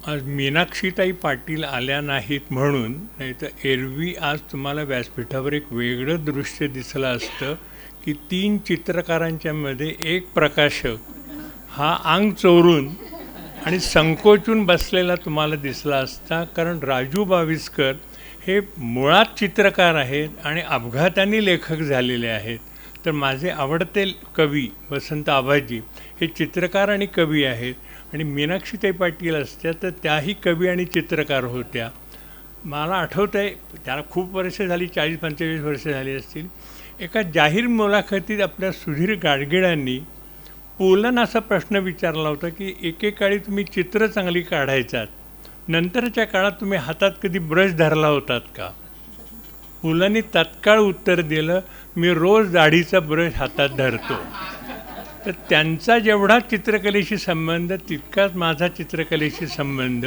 आज मीनाक्षीताई पाटील आल्या नाहीत म्हणून, नाही तर एरवी आज तुम्हाला व्यासपीठावर एक वेगळं दृश्य दिसलं असतं की 3 चित्रकारांच्या मध्ये एक प्रकाशक हा अंग चोरून आणि संकोचून बसलेला तुम्हाला दिसला असता. कारण राजू बाविस्कर हे मुळात चित्रकार आहेत आणि अपघाताने लेखक झालेले आहेत. तर माझे आवडते कवी वसंत आबाजी हे चित्रकार आणि कवी आहेत. आणि मीनाक्षीताई पाटील असत्या तर त्याही कवी आणि चित्रकार होत्या. मला आठवतं आहे, त्याला खूप वर्ष झाली, 40-45 वर्ष झाली असतील. एका जाहीर मुलाखतीत आपल्या सुधीर गाडगिळांनी पुलन असा प्रश्न विचारला होता की एकेकाळी तुम्ही चित्र चांगली काढायचात, नंतरच्या काळात तुम्ही हातात कधी ब्रश धरला होतात का? पुलंनी तत्काळ उत्तर दिलं, मी रोज दाढीचा ब्रश हातात धरतो. तर त्यांचा जेवढा चित्रकलेशी संबंध तितकाच माझा चित्रकलेशी संबंध.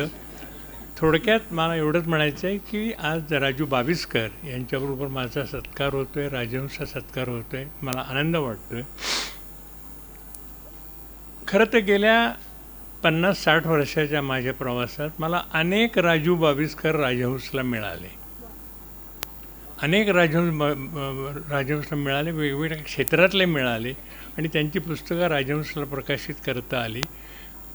थोडक्यात मला एवढंच म्हणायचं आहे की आज राजू बाविस्कर यांच्याबरोबर माझा सत्कार होतो आहे, राजहंस सत्कार होतो आहे. मला आनंद वाटतो आहे. खरं तर गेल्या 50-60 वर्षाच्या माझ्या प्रवासात मला अनेक राजू बाविस्कर राजहंसला मिळाले. अनेक राजहंसला मिळाले, वेगवेगळ्या क्षेत्रातले मिळाले आणि त्यांची पुस्तकं राजहंसला प्रकाशित करता आली.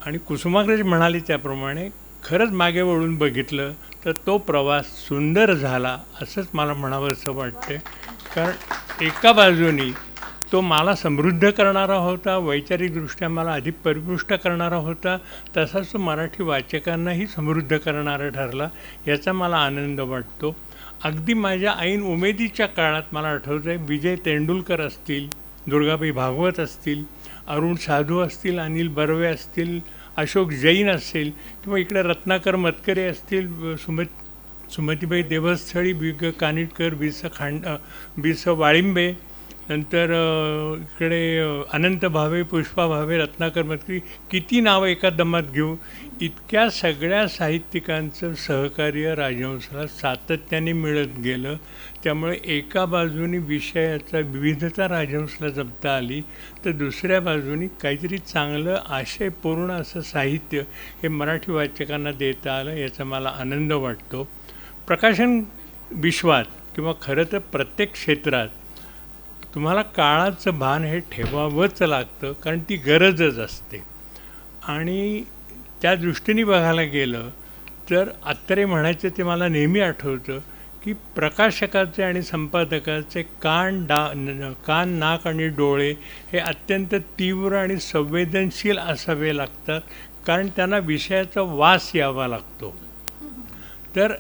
आणि कुसुमाग्रज म्हणाले त्याप्रमाणे खरंच मागे वळून बघितलं तर तो प्रवास सुंदर झाला असंच मला म्हणावं असं वाटतं. कारण एका बाजूनी तो मला समृद्ध करणारा होता, वैचारिकदृष्ट्या मला अधिक परिपुष्ट करणारा होता, तसाच तो मराठी वाचकांनाही समृद्ध करणारा ठरला, याचा मला आनंद वाटतो. अगदी माझ्या ऐन उमेदीच्या काळात मला आठवतं आहे, विजय तेंडुलकर असतील, दुर्गाबाई भागवत असतील, अरुण साधू असतील, अनिल बर्वे असतील, अशोक जैन असेल, किंवा इकडे रत्नाकर मतकरे असतील, सुमतीबाई देवस्थळी, बी ग कानिटकर, बी स वाळिंबे, नंतर इकडे अनंत भावे, पुष्पा भावे, रत्नाकर मतकरी, किती नावं एका दमात घेऊ. इतक्या सगळ्या साहित्यिकांचं सहकार्य राजहंसला सातत्याने मिळत गेलं. त्यामुळे एका बाजूनी विषयाचा विविधता राजहंसला जपता आली, तर दुसऱ्या बाजूनी काहीतरी चांगलं आशयपूर्ण असं साहित्य हे मराठी वाचकांना देता आलं, याचा मला आनंद वाटतो. प्रकाशन विश्वात किंवा खरं तर प्रत्येक क्षेत्रात तुम्हाला काळाचं भान हे ठेवावंच लागतं, कारण ती गरजच असते. आणि त्या दृष्टीने बघायला गेलं तर अत्तरे म्हणायचं ते मला नेहमी आठवतं की प्रकाशकाचे आणि संपादकाचे कान, नाक आणि डोळे हे अत्यंत तीव्र आणि संवेदनशील असावे लागतात, कारण त्यांना विषयाचा वास यावा लागतो. तर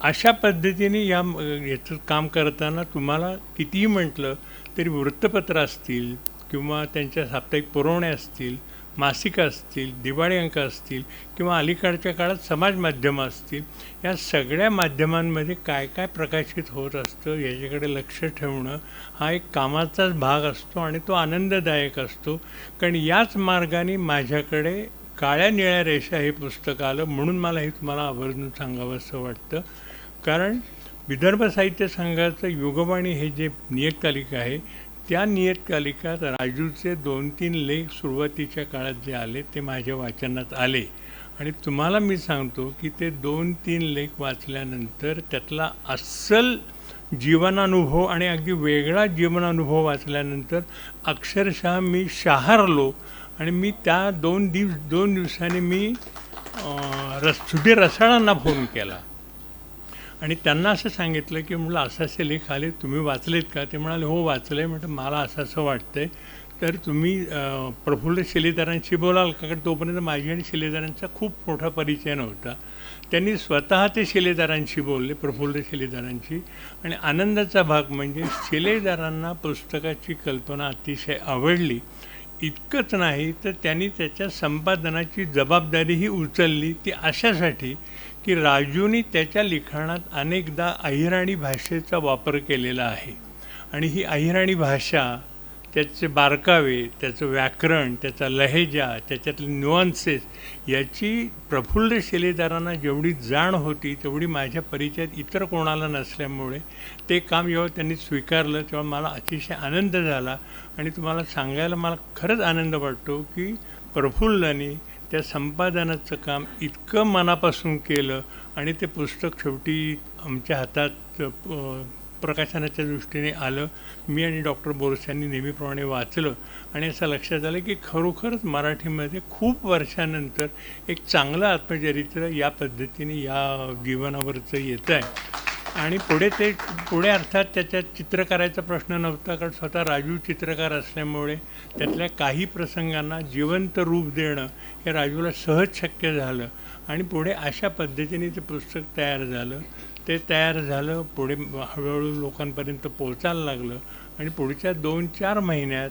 अशा पद्धतीने याचं काम करताना तुम्हाला कितीही म्हटलं तरी वृत्तपत्र असतील किंवा त्यांच्या साप्ताहिक पुरवण्या असतील, मासिकं असतील, दिवाळी अंक असतील, किंवा अलीकडच्या काळात समाज माध्यमं असतील, या सगळ्या माध्यमांमध्ये काय काय प्रकाशित होत असतं याच्याकडे लक्ष ठेवणं हा एक कामाचाच भाग असतो आणि तो आनंददायक असतो. कारण याच मार्गाने माझ्याकडे काळ्या निळ्या रेषा हे पुस्तक आलं, म्हणून मला हे तुम्हाला आवर्जून सांगावं असं वाटतं. कारण विदर्भ साहित्य संघाचं युगवाणी हे जे नियतकालिक आहे, त्या नियतकालिकात राजूचे 2-3 लेख सुरुवातीच्या काळात जे आले ते माझ्या वाचनात आले. आणि तुम्हाला मी सांगतो की ते 2-3 लेख वाचल्यानंतर त्यातला अस्सल जीवनानुभव आणि अगदी वेगळा जीवनानुभव वाचल्यानंतर अक्षरशः मी शहारलो. आणि मी त्या 2 दिवसांनी मी सुधीर रसाळांना फोन केला आणि त्यांना असं सांगितलं की म्हटलं असे लेख आले, तुम्ही वाचलेत का? ते म्हणाले हो वाचले. म्हटलं मला असं वाटतं आहे, तर तुम्ही प्रफुल्ल शिलेदारांशी बोलाल का? कारण तोपर्यंत माझी आणि शिलेदारांचा खूप मोठा परिचय नव्हता. त्यांनी स्वतः ते शिलेदारांशी बोलले, प्रफुल्ल शिलेदारांशी. आणि आनंदाचा भाग म्हणजे शिलेदारांना पुस्तकाची कल्पना अतिशय आवडली. इतकंच नाही तर त्यांनी त्याच्या संपादनाची जबाबदारीही उचलली, ती अशासाठी की राजूनी त्याच्या लिखाणात अनेकदा अहिराणी भाषेचा वापर केलेला आहे. आणि ही अहिराणी भाषा, त्याचे बारकावे, त्याचं व्याकरण, त्याचा लहेजा, त्याच्यातले न्युअन्सेस याची प्रफुल्ल शिलेदारांना जेवढी जाण होती तेवढी माझ्या परिचयात इतर कोणाला नसल्यामुळे ते काम जेव्हा त्यांनी स्वीकारलं तेव्हा मला अतिशय आनंद झाला. आणि तुम्हाला सांगायला मला खरंच आनंद वाटतो की प्रफुल्लने त्या संपादनाचं काम इतकं मनापासून केलं आणि ते पुस्तक शेवटी आमच्या हातात प्रकाशनाच्या दृष्टीने आलं. मी आणि डॉक्टर बोरस यांनी नेहमीप्रमाणे वाचलं आणि असं लक्षात आलं की खरोखरच मराठीमध्ये खूप वर्षानंतर एक चांगलं आत्मचरित्र या पद्धतीने या जीवनावरचं येतं आहे. आणि पुढे अर्थात त्याच्यात चित्रकाराचा प्रश्न नव्हता, कारण स्वतः राजू चित्रकार असल्यामुळे त्यातल्या काही प्रसंगांना जिवंत रूप देणं हे राजूला सहज शक्य झालं आणि पुढे अशा पद्धतीने ते पुस्तक तयार झालं. ते तयार झालं, पुढे हळूहळू लोकांपर्यंत पोहोचायला लागलं आणि पुढच्या 2-4 महिन्यात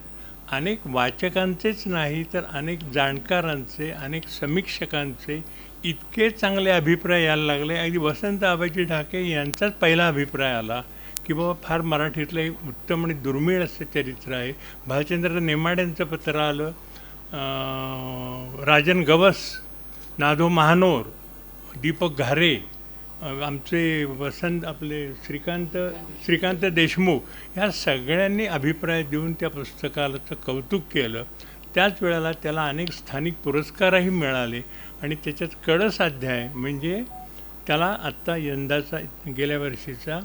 अनेक वाचकांचेच नाही तर अनेक जाणकारांचे, अनेक समीक्षकांचे इतके चांगले अभिप्राय यायला लागले. अगदी वसंत आबाजी ढाके यांचाच पहिला अभिप्राय आला की बाबा फार मराठीतलं एक उत्तम आणि दुर्मिळ असं चरित्र आहे. भालचंद्र नेमाड्यांचं पत्र आलं, राजन गवस, नादो महानोर, दीपक घारे, आमचे आपले श्रीकांत देशमुख ह्या सगळ्यांनी अभिप्राय देऊन त्या पुस्तकाचं कौतुक केलं. त्याच वेळेला त्याला अनेक स्थानिक पुरस्कारही मिळाले आणि त्याच्यात कळस अध्याय म्हणजे त्याला आत्ता यंदाचा गेल्या वर्षीचा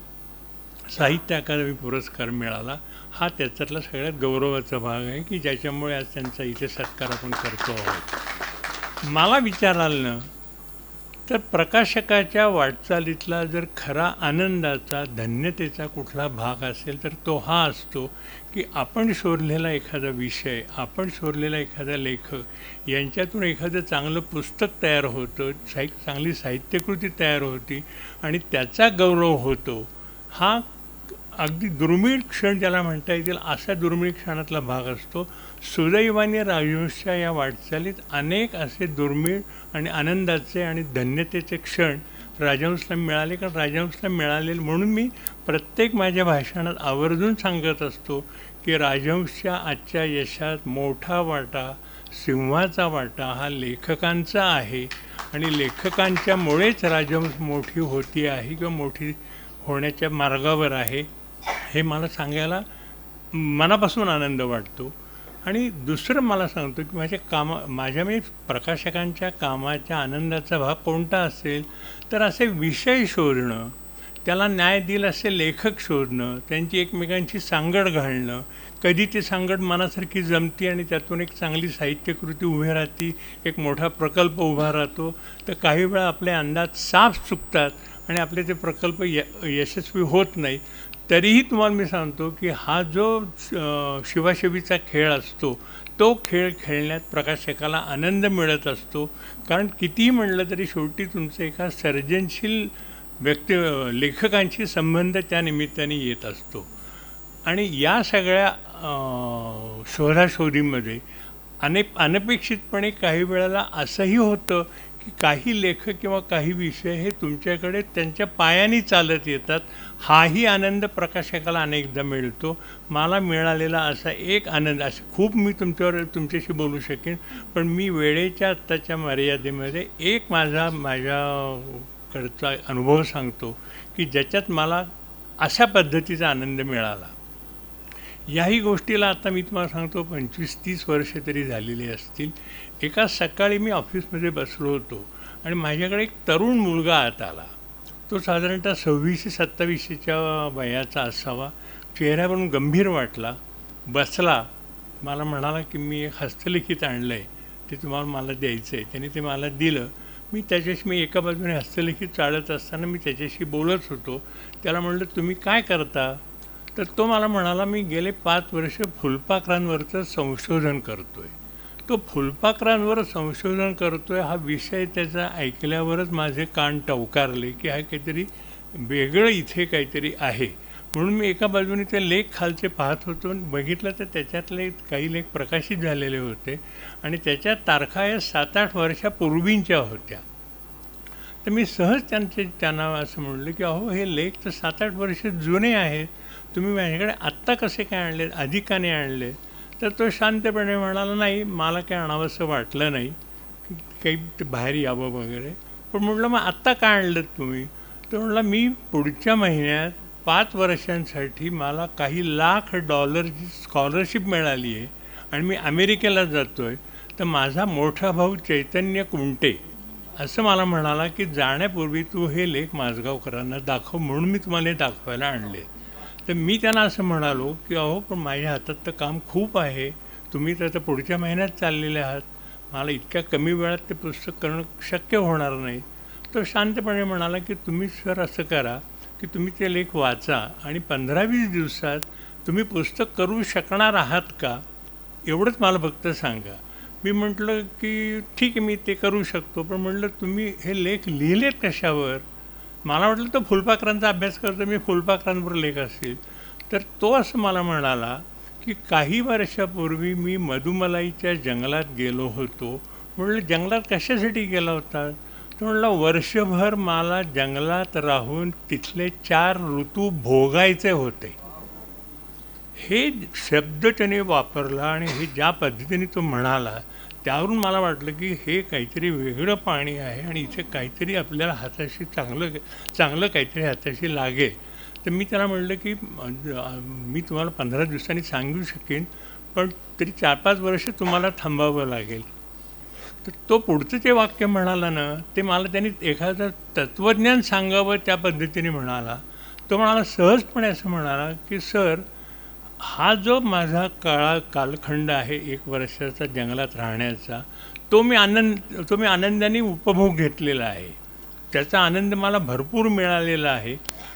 साहित्य अकादमी पुरस्कार मिळाला. हा त्याच्यातला सगळ्यात गौरवाचा भाग आहे की ज्याच्यामुळे आज त्यांचा इथे सत्कार आपण करतो आहोत. मला विचार आलं तर प्रकाशकाच्या वाटचालीतला जर खरा आनंदाचा, धन्यतेचा कुठला भाग असेल तर तो हा असतो की आपण शोधलेला एखादा विषय, आपण शोधलेला एखादा लेखक यांच्यातून एखादं चांगलं पुस्तक तयार होतं, चांगली साहित्यकृती तयार होती आणि त्याचा गौरव होतो. हा अगदी दुर्मिळ क्षण ज्याला म्हणता येतील असा दुर्मिळ क्षणातला भाग असतो. सुदैवाने राजहंसच्या या वाटचालीत अनेक असे दुर्मिळ आणि आनंदाचे आणि धन्यतेचे क्षण राजहंसला मिळाले. कारण राजहंसला मिळालेले म्हणून मी प्रत्येक माझ्या भाषणात आवर्जून सांगत असतो की राजहंसच्या आजच्या यशात मोठा वाटा, सिंहाचा वाटा हा लेखकांचा आहे आणि लेखकांच्यामुळेच राजहंस मोठी होती आहे किंवा मोठी होण्याच्या मार्गावर आहे हे मला सांगायला मनापासून आनंद वाटतो. आणि दुसरं मला सांगतो की माझ्या मी प्रकाशकांच्या कामाच्या आनंदाचा भाग कोणता असेल तर असे विषय शोधणं, त्याला न्याय देईल असे लेखक शोधणं, त्यांची एकमेकांची सांगड घालणं, कधी ती सांगड मनासारखी जमती आणि त्यातून एक चांगली साहित्यकृती उभी राहती, एक मोठा प्रकल्प उभा राहतो. तर काही वेळा आपले अंदाज साफ चुकतात आणि आपले ते प्रकल्प यशस्वी होत नाही. तरीही तुम्हाला मी सांगतो की हा जो शिवाशिवीचा खेळ असतो तो खेळ खेळण्यात प्रकाशकाला आनंद मिळत असतो. कारण कितीही म्हणलं तरी शेवटी तुमचं एका सर्जनशील लेखकांशी संबंध त्या निमित्ताने येत असतो. आणि या सगळ्या शोधाशोधीमध्ये अनपेक्षितपणे काही वेळेला असंही होतं की काही लेखक किंवा काही विषय हे तुमच्याकडे त्यांच्या पायाने चालत येतात. हाही आनंद प्रकाशकाला अनेकदा मिळतो. मला मिळालेला असा एक आनंद, असे खूप मी तुमच्याशी बोलू शकेन, पण मी वेळेच्या आत्ताच्या मर्यादेमध्ये एक माझ्याकडचा अनुभव सांगतो की ज्याच्यात मला अशा पद्धतीचा आनंद मिळाला. याही गोष्टीला आता मी तुम्हाला सांगतो 25-30 वर्षे तरी झालेली असतील. एका सकाळी मी ऑफिसमध्ये बसलो होतो आणि माझ्याकडे एक तरुण मुलगा आत आला. तो साधारणतः 26-27च्या वयाचा असावा. चेहऱ्यावरून गंभीर वाटला, बसला, मला म्हणाला की मी एक हस्तलिखित आणलं आहे, ते तुम्हाला मला द्यायचं आहे. त्याने ते मला दिलं. मी एका बाजूने हस्तलिखित चालत असताना मी त्याच्याशी बोलत होतो. त्याला म्हणलं तुम्ही काय करता? तर तो मला म्हणाला मी गेले 5 वर्ष फुलपाखरांवरचं संशोधन करतो आहे. तो फुलपाखरांवर संशोधन करतो आहे हा विषय त्याचा ऐकल्यावरच माझे कान टवकारले की हा काहीतरी वेगळं इथे काहीतरी आहे. म्हणून मी एका बाजूने ते लेख खालचे पाहत होतो आणि बघितलं तर त्याच्यातले काही लेख प्रकाशित झालेले होते आणि त्याच्या तारखा या 7-8 वर्षापूर्वींच्या होत्या. तर मी सहज त्यांना असं म्हणलं की अहो हे लेख तर 7-8 वर्ष जुने आहेत, तुम्ही माझ्याकडे आत्ता कसे काय आणले, आधी का नाही आणले? तर तो शांतपणे म्हणाला नाही मला काय आणावंसं वाटलं नाही की काही ते बाहेर यावं वगैरे. पण म्हटलं मग आत्ता का आणलं तुम्ही? तर म्हटलं मी पुढच्या महिन्यात 5 वर्षांसाठी मला काही $1,00,000 स्कॉलरशिप मिळाली आहे आणि मी अमेरिकेला जातो आहे. तर माझा मोठा भाऊ चैतन्य कुंटे असं मला म्हणाला की जाण्यापूर्वी तू हे लेख माझगावकरांना दाखव, म्हणून मी तुम्हाला हे दाखवायला आणले. तर मी त्यांना असं म्हणालो की अहो पण माझ्या हातात तर काम खूप आहे, तुम्ही तर आता पुढच्या महिन्यात चाललेले आहात, मला इतक्या कमी वेळात ते पुस्तक करणं शक्य होणार नाही. तो शांतपणे म्हणाला की तुम्ही सर असं करा की तुम्ही ते लेख वाचा आणि 15-20 दिवसात तुम्ही पुस्तक करू शकणार आहात का, एवढंच मला फक्त सांगा. मी म्हटलं की ठीक आहे, मी ते करू शकतो, पण म्हटलं तुम्ही हे लेख लिहिलेत कशावर. मला वाटलं तो फुलपाखरांचा अभ्यास करतो, मी फुलपाखरांवर लेख असेल. तर तो असं मला म्हणाला की काही वर्षापूर्वी मी मधुमलाईच्या जंगलात गेलो होतो. म्हटलं जंगलात कशासाठी गेला होता. तो म्हणला वर्षभर मला जंगलात राहून तिथले 4 ऋतू भोगायचे होते. हे शब्द त्याने वापरला आणि हे ज्या पद्धतीने तो म्हणाला त्यावरून मला वाटलं की हे काहीतरी वेगळं पाणी आहे आणि इथे काहीतरी आपल्याला हाताशी चांगलं काहीतरी हाताशी लागेल. तर मी त्याला म्हटलं की मी तुम्हाला 15 दिवसांनी सांगू शकेन, पण तरी 4-5 वर्ष तुम्हाला थांबावं लागेल. तर तो पुढचं जे वाक्य म्हणाला ना, ते मला त्यांनी एखादं तत्त्वज्ञान सांगावं त्या पद्धतीने म्हणाला. तो म्हणाला सहजपणे असं म्हणाला की सर, हा जो माझा कालखंड आहे 1 वर्षाचा जंगलात राहण्याचा, तो मी आनंदाने उपभोग घेतलेला आहे, त्याचा आनंद मला भरपूर मिळालेला आहे.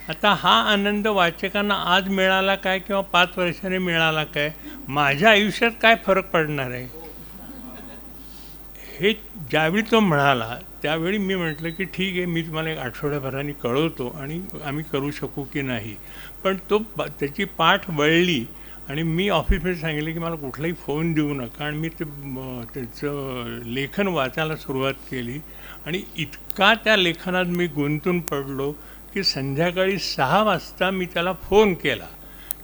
आता हा आनंद वाचकांना आज मिळाला काय किंवा 5 वर्षांनी मिळाला काय, माझ्या आयुष्यात काय फरक पडणार आहे. हे ज्यावेळी तो म्हणाला त्यावेळी मी म्हटलं की ठीक आहे, मी तुम्हाला 1 आठवड्याभराने कळवतो आणि आम्ही करू शकू की नाही. पण त्याची पाठ वळली आणि मी ऑफिसमध्ये सांगितलं की मला कुठलाही फोन देऊ नका, आणि मी त्याचं लेखन वाचायला सुरुवात केली. आणि इतका त्या लेखनात मी गुंतून पडलो की संध्याकाळी 6 वाजता मी त्याला फोन केला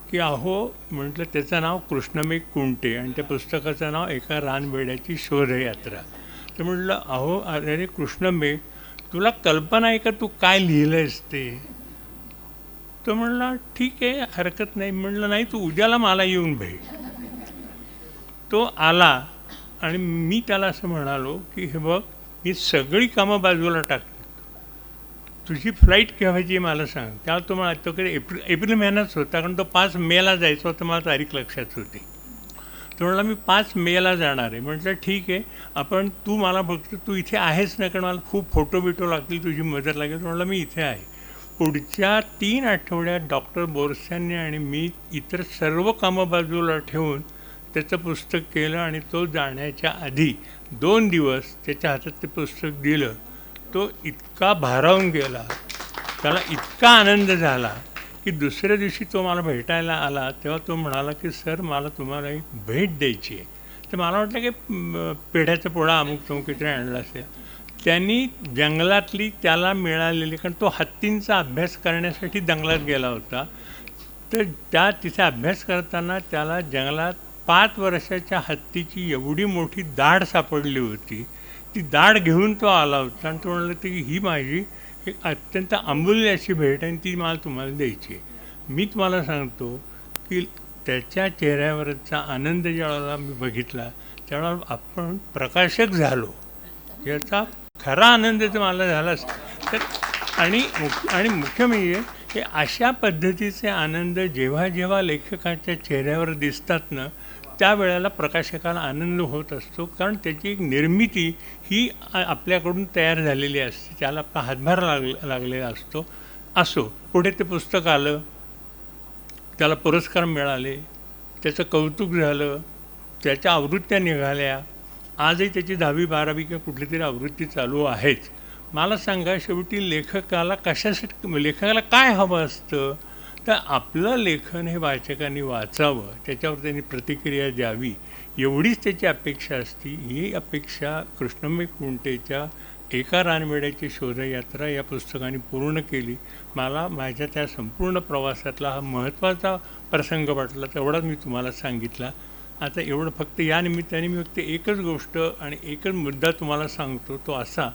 की अहो म्हटलं, त्याचं नाव कृष्णमेघ कुंटे आणि त्या पुस्तकाचं नाव एका रानवेड्याची शोधयात्रा. तर म्हटलं अहो अरे कृष्णमेघ, तुला कल्पना आहे का तू काय लिहिलं आहेस ते. तो म्हणला ठीक आहे, हरकत नाही. म्हटलं नाही, तू उद्याला मला येऊन भेट. तो आला आणि मी त्याला असं म्हणालो की हे बघ, मी सगळी कामं बाजूला टाकली, तुझी फ्लाईट केव्हाची मला सांग. त्याला तो मला तो कधी एप्रिल महिन्याच होता, कारण तो 5 मेला जायचा होता, मला तारीख लक्षात होती. तो म्हणला मी 5 मेला जाणार आहे. म्हटलं ठीक आहे, आपण तू मला फक्त तू इथे आहेस ना, कारण मला खूप फोटो बिटो लागतील, तुझी मदत लागेल. म्हणलं मी इथे आहे. पुढच्या 3 आठवड्यात डॉक्टर बोरस्यांनी आणि मी इतर सर्व कामं बाजूला ठेवून त्याचं पुस्तक केलं आणि तो जाण्याच्या आधी 2 दिवस त्याच्या हातात ते पुस्तक दिलं. तो इतका भारावून गेला, त्याला इतका आनंद झाला की दुसऱ्या दिवशी तो मला भेटायला आला तेव्हा तो म्हणाला की सर, मला तुम्हाला एक भेट द्यायची आहे. तर मला वाटलं की पेढ्याचा पोळा अमुक तमुक काहीतरी आणला असेल. त्यांनी जंगलातली त्याला मिळालेली, कारण तो हत्तींचा अभ्यास करण्यासाठी जंगलात गेला होता, तर तिथे अभ्यास करताना त्याला जंगलात 5 वर्षाच्या हत्तीची एवढी मोठी दाढ सापडली होती. ती दाढ घेऊन तो आला होता आणि तो म्हणाला की ही माझी एक अत्यंत अमूल्य अशी भेट आहे, ती मला तुम्हाला द्यायची आहे. मी तुम्हाला सांगतो की त्याच्या चेहऱ्यावरचा आनंद ज्यावेळेला मी बघितला त्यावेळेला आपण प्रकाशक झालो. याचा खरा आनंद तर मला झालाच. तर आणि मुख्य म्हणजे की अशा पद्धतीचे आनंद जेव्हा जेव्हा लेखकाच्या चेहऱ्यावर दिसतात ना, त्यावेळेला प्रकाशकाला आनंद होत असतो, कारण त्याची एक निर्मिती ही आपल्याकडून तयार झालेली असते, त्याला आपला हातभार लागलेला असो. पुढे ते पुस्तक आलं, त्याला पुरस्कार मिळाले, त्याचं कौतुक झालं, त्याच्या आवृत्त्या निघाल्या. आजही त्याची 10वी 12वी किंवा कुठली तरी आवृत्ती चालू आहेच. मला सांगा, शेवटी लेखकाला काय हवं असतं, तर आपलं लेखन हे वाचकांनी वाचावं, त्याच्यावर त्यांनी प्रतिक्रिया द्यावी, एवढीच त्याची अपेक्षा असती. ही अपेक्षा कृष्णमेघ कुंटेच्या एका रानवेड्याची शोधयात्रा या पुस्तकाने पूर्ण केली. मला माझ्या त्या संपूर्ण प्रवासातला हा महत्त्वाचा प्रसंग वाटला, तेवढाच मी तुम्हाला सांगितला. आता एवढं फक्त या निमित्ताने मी फक्त एकच गोष्ट आणि एकच मुद्दा तुम्हाला सांगतो, तो असा,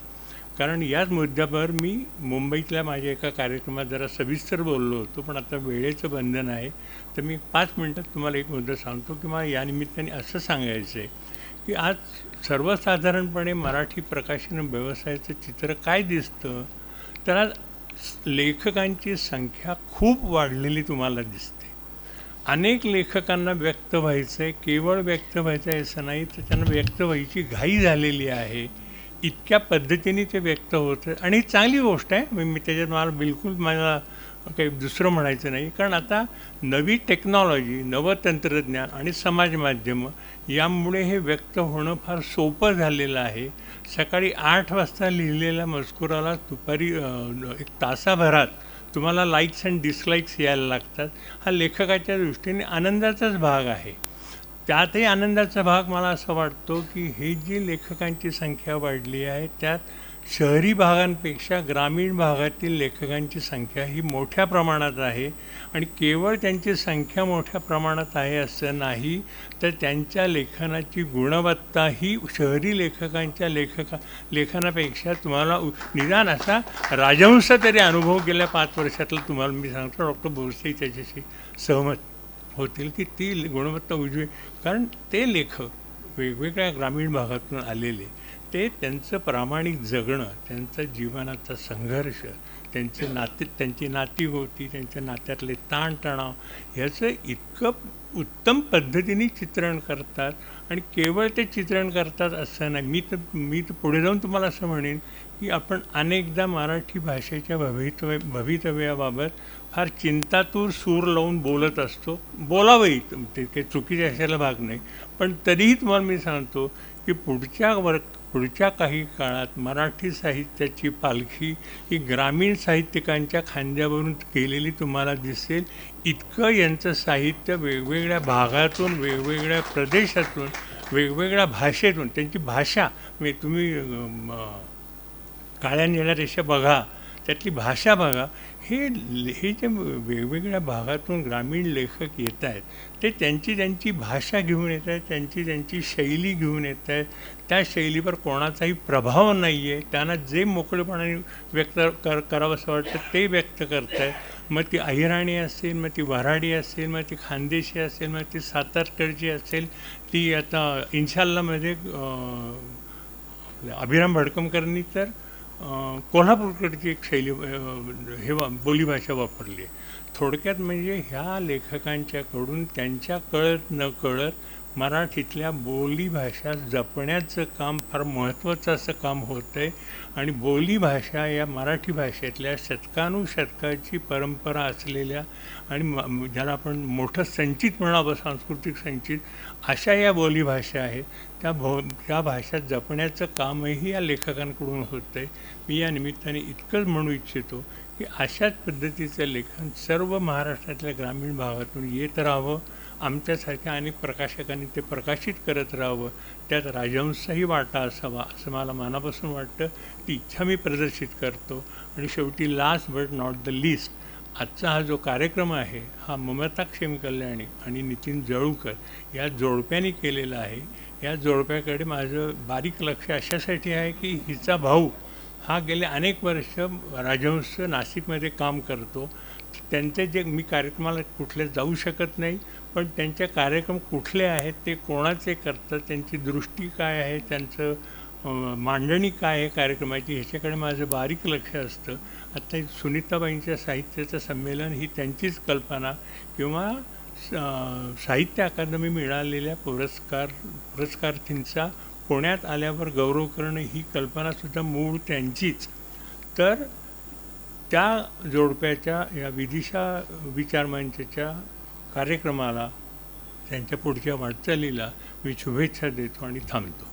कारण याच मुद्द्यावर मी मुंबईतल्या माझ्या एका कार्यक्रमात जरा सविस्तर बोललो होतो, पण आता वेळेचं बंधन आहे. तर मी 5 मिनटात तुम्हाला एक मुद्दा सांगतो की मला या निमित्ताने असं सांगायचं आहे की आज सर्वसाधारणपणे मराठी प्रकाशन व्यवसायाचं चित्र काय दिसतं, तर आज लेखकांची संख्या खूप वाढलेली तुम्हाला दिसते. अनेक लेखकांना व्यक्त व्हायचं आहे, केवळ व्यक्त व्हायचं आहे असं नाही, तर त्यांना व्यक्त व्हायची घाई झालेली आहे. इतक्या पद्धतीने ते व्यक्त होतं आणि ही चांगली गोष्ट आहे. मी त्याच्यात मला बिलकुल मला काही दुसरं म्हणायचं नाही, कारण आता नवी टेक्नॉलॉजी, नवं तंत्रज्ञान आणि समाज माध्यमं यामुळे हे व्यक्त होणं फार सोपं झालेलं आहे. सकाळी 8 वाजता लिहिलेल्या मजकुराला दुपारी 1 तासाभरात तुम्हाला लाईक्स अँड डिसलाईक्स यायला लागतात. हा लेखकाच्या दृष्टीने आनंदाचाच भाग आहे. त्यातही आनंदाचा भाग मला असं वाटतो की हे जी लेखकांची संख्या वाढली आहे त्यात शहरी भागांपेक्षा ग्रामीण भागातील लेखकांची संख्या ही मोठ्या प्रमाणात आहे. आणि केवळ त्यांची संख्या मोठ्या प्रमाणात आहे असं नाही, तर त्यांच्या लेखनाची गुणवत्ता ही शहरी लेखकांच्या लेखनापेक्षा तुम्हाला निदान असा राजहंस तरी अनुभव गेल्या 5 वर्षातला तुम्हाला मी सांगतो. डॉक्टर बोरसे त्याच्याशी सहमत होतील की ती गुणवत्ता उजवी, कारण ते लेखक वेगवेगळ्या ग्रामीण भागातून आलेले, ते त्यांचं प्रामाणिक जगणं, त्यांचा जीवनाचा संघर्ष, त्यांची नातीगोती, त्यांच्या नात्यातले ताणतणाव ह्याचं इतकं उत्तम पद्धतीने चित्रण करतात. आणि केवळ ते चित्रण करतात असं नाही. मी तर पुढे जाऊन तुम्हाला असं म्हणेन की आपण अनेकदा मराठी भाषेच्या भवितव्याबाबत फार चिंतातूर सूर लावून बोलत असतो. बोलावंही, ते काही चुकीचे असायला भाग नाही, पण तरीही तुम्हाला मी सांगतो की पुढच्या काही काळात मराठी साहित्याची पालखी ही ग्रामीण साहित्यिकांच्या खांद्यावरून केलेली तुम्हाला दिसेल. इतकं यांचं साहित्य वेगवेगळ्या भागातून, वेगवेगळ्या प्रदेशातून, वेगवेगळ्या भाषेतून, त्यांची भाषा म्हणजे तुम्ही काळ्या निळ्या रेषा बघा, त्यातली भाषा बघा. हे जे वेगवेगळ्या भागातून ग्रामीण लेखक येत आहेत ते त्यांची भाषा घेऊन येत आहेत, त्यांची शैली घेऊन येत आहेत. त्या शैलीवर कोणाचाही प्रभाव नाही आहे. त्यांना जे मोकळेपणाने व्यक्त करावं असं वाटतं ते व्यक्त करत आहेत. मग ती अहिराणी असेल, मग ती वऱ्हाडी असेल, मग ती खानदेशी असेल, मग ती सातारकडची असेल, ती आता इन्शाल्लामध्ये अभिराम भडकमकरांनी तर कोल्हापूरकडची एक शैली बोलीभाषा वापरली आहे. थोडक्यात म्हणजे ह्या लेखकांच्याकडून त्यांच्या कळत न कळत मराठीतल्या बोलीभाषा जपण्याचं काम फार महत्त्वाचं असं काम होतं आहे. आणि बोलीभाषा या मराठी भाषेतल्या शतकानुशतकाची परंपरा असलेल्या आणि ज्याला आपण मोठं संचित म्हणावं, सांस्कृतिक संचित, अशा या बोलीभाषा आहेत. त्या भाषा जपण्याचं कामही या लेखकांकडून होतं आहे. मी या निमित्ताने इतकंच म्हणू इच्छितो की अशाच पद्धतीचं लेखन सर्व महाराष्ट्रातल्या ग्रामीण भागातून येत राहावं. आमच्यासारख्या अनेक प्रकाशकांनी ते प्रकाशित करत राहावं. त्यात राजहंसही वाटा असावा असं मला मनापासून वाटतं. ती इच्छा मी प्रदर्शित करतो. आणि शेवटी last but not the list, आजचा हा जो कार्यक्रम आहे हा ममता क्षेम कल्याणी आणि नितीन जळूकर या जोडप्याने केलेला आहे. या जोडप्याकडे माझं बारीक लक्ष अशासाठी आहे की हिचा भाऊ हा गेले अनेक वर्ष राजहंस नाशिकमध्ये काम करतो. त्यांचे जे मी कार्यक्रमाला कुठले जाऊ शकत नाही, पण त्यांचे कार्यक्रम कुठले आहेत, ते कोणाचे करतात, त्यांची दृष्टी काय आहे, त्यांचं मांडणी काय आहे कार्यक्रमाची, ह्याच्याकडे माझं बारीक लक्ष असतं. आता सुनीताबाईंच्या साहित्याचं संमेलन ही त्यांचीच कल्पना किंवा साहित्य अकादमी मिळालेल्या पुरस्कारार्थींचा पुण्यात आल्यावर गौरव करणं ही कल्पनासुद्धा मूळ त्यांचीच. तर त्या जोडप्याच्या या विदिशा विचारमंचच्या कार्यक्रमाला, त्यांच्या पुढच्या वाटचालीला मी शुभेच्छा देतो आणि थांबतो.